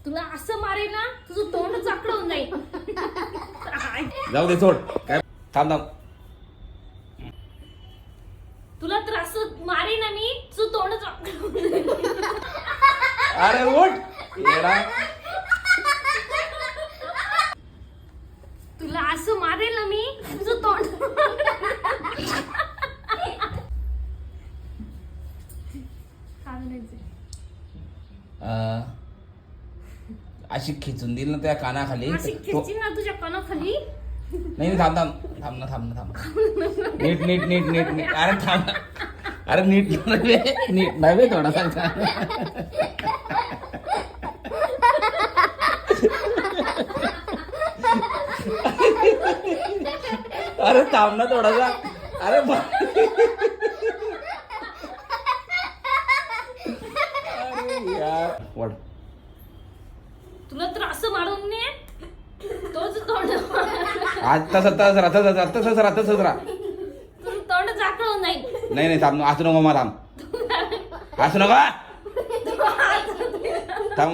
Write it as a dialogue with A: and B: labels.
A: तुला असं मारेल ना तुझं तोंड चाकडं होऊन जाईल.
B: जाऊ दे सोड काय थांब थांब.
A: तुला तर असं मारेल ना मी तुझं तोंड चाकडं होऊन जाईल.
B: अरे उठ येडा.
A: तुला असं मारेल ना मी तुझं तोंड.
B: अशी खिचून दिल ना त्या कानाखाली
A: अशी खिची ना तुझ्या कानाखाली.
B: नाही थांब थांब थांब ना थांब ना थांब. नीट नीट नीट नीट नीट अरे थांब ना. अरे नीट नव्हे नीट नव्हे थोडासा. अरे थांब ना थोडासा. अरे यार वड.
A: तुला तर असं मारून ने तोच तोंड
B: आज तसंच राहा तसंच राहा.
A: तुझं तोंड चाकडं होऊन जाईल.
B: नाही नाही थांब असं नको मग थांब असं नको थांब.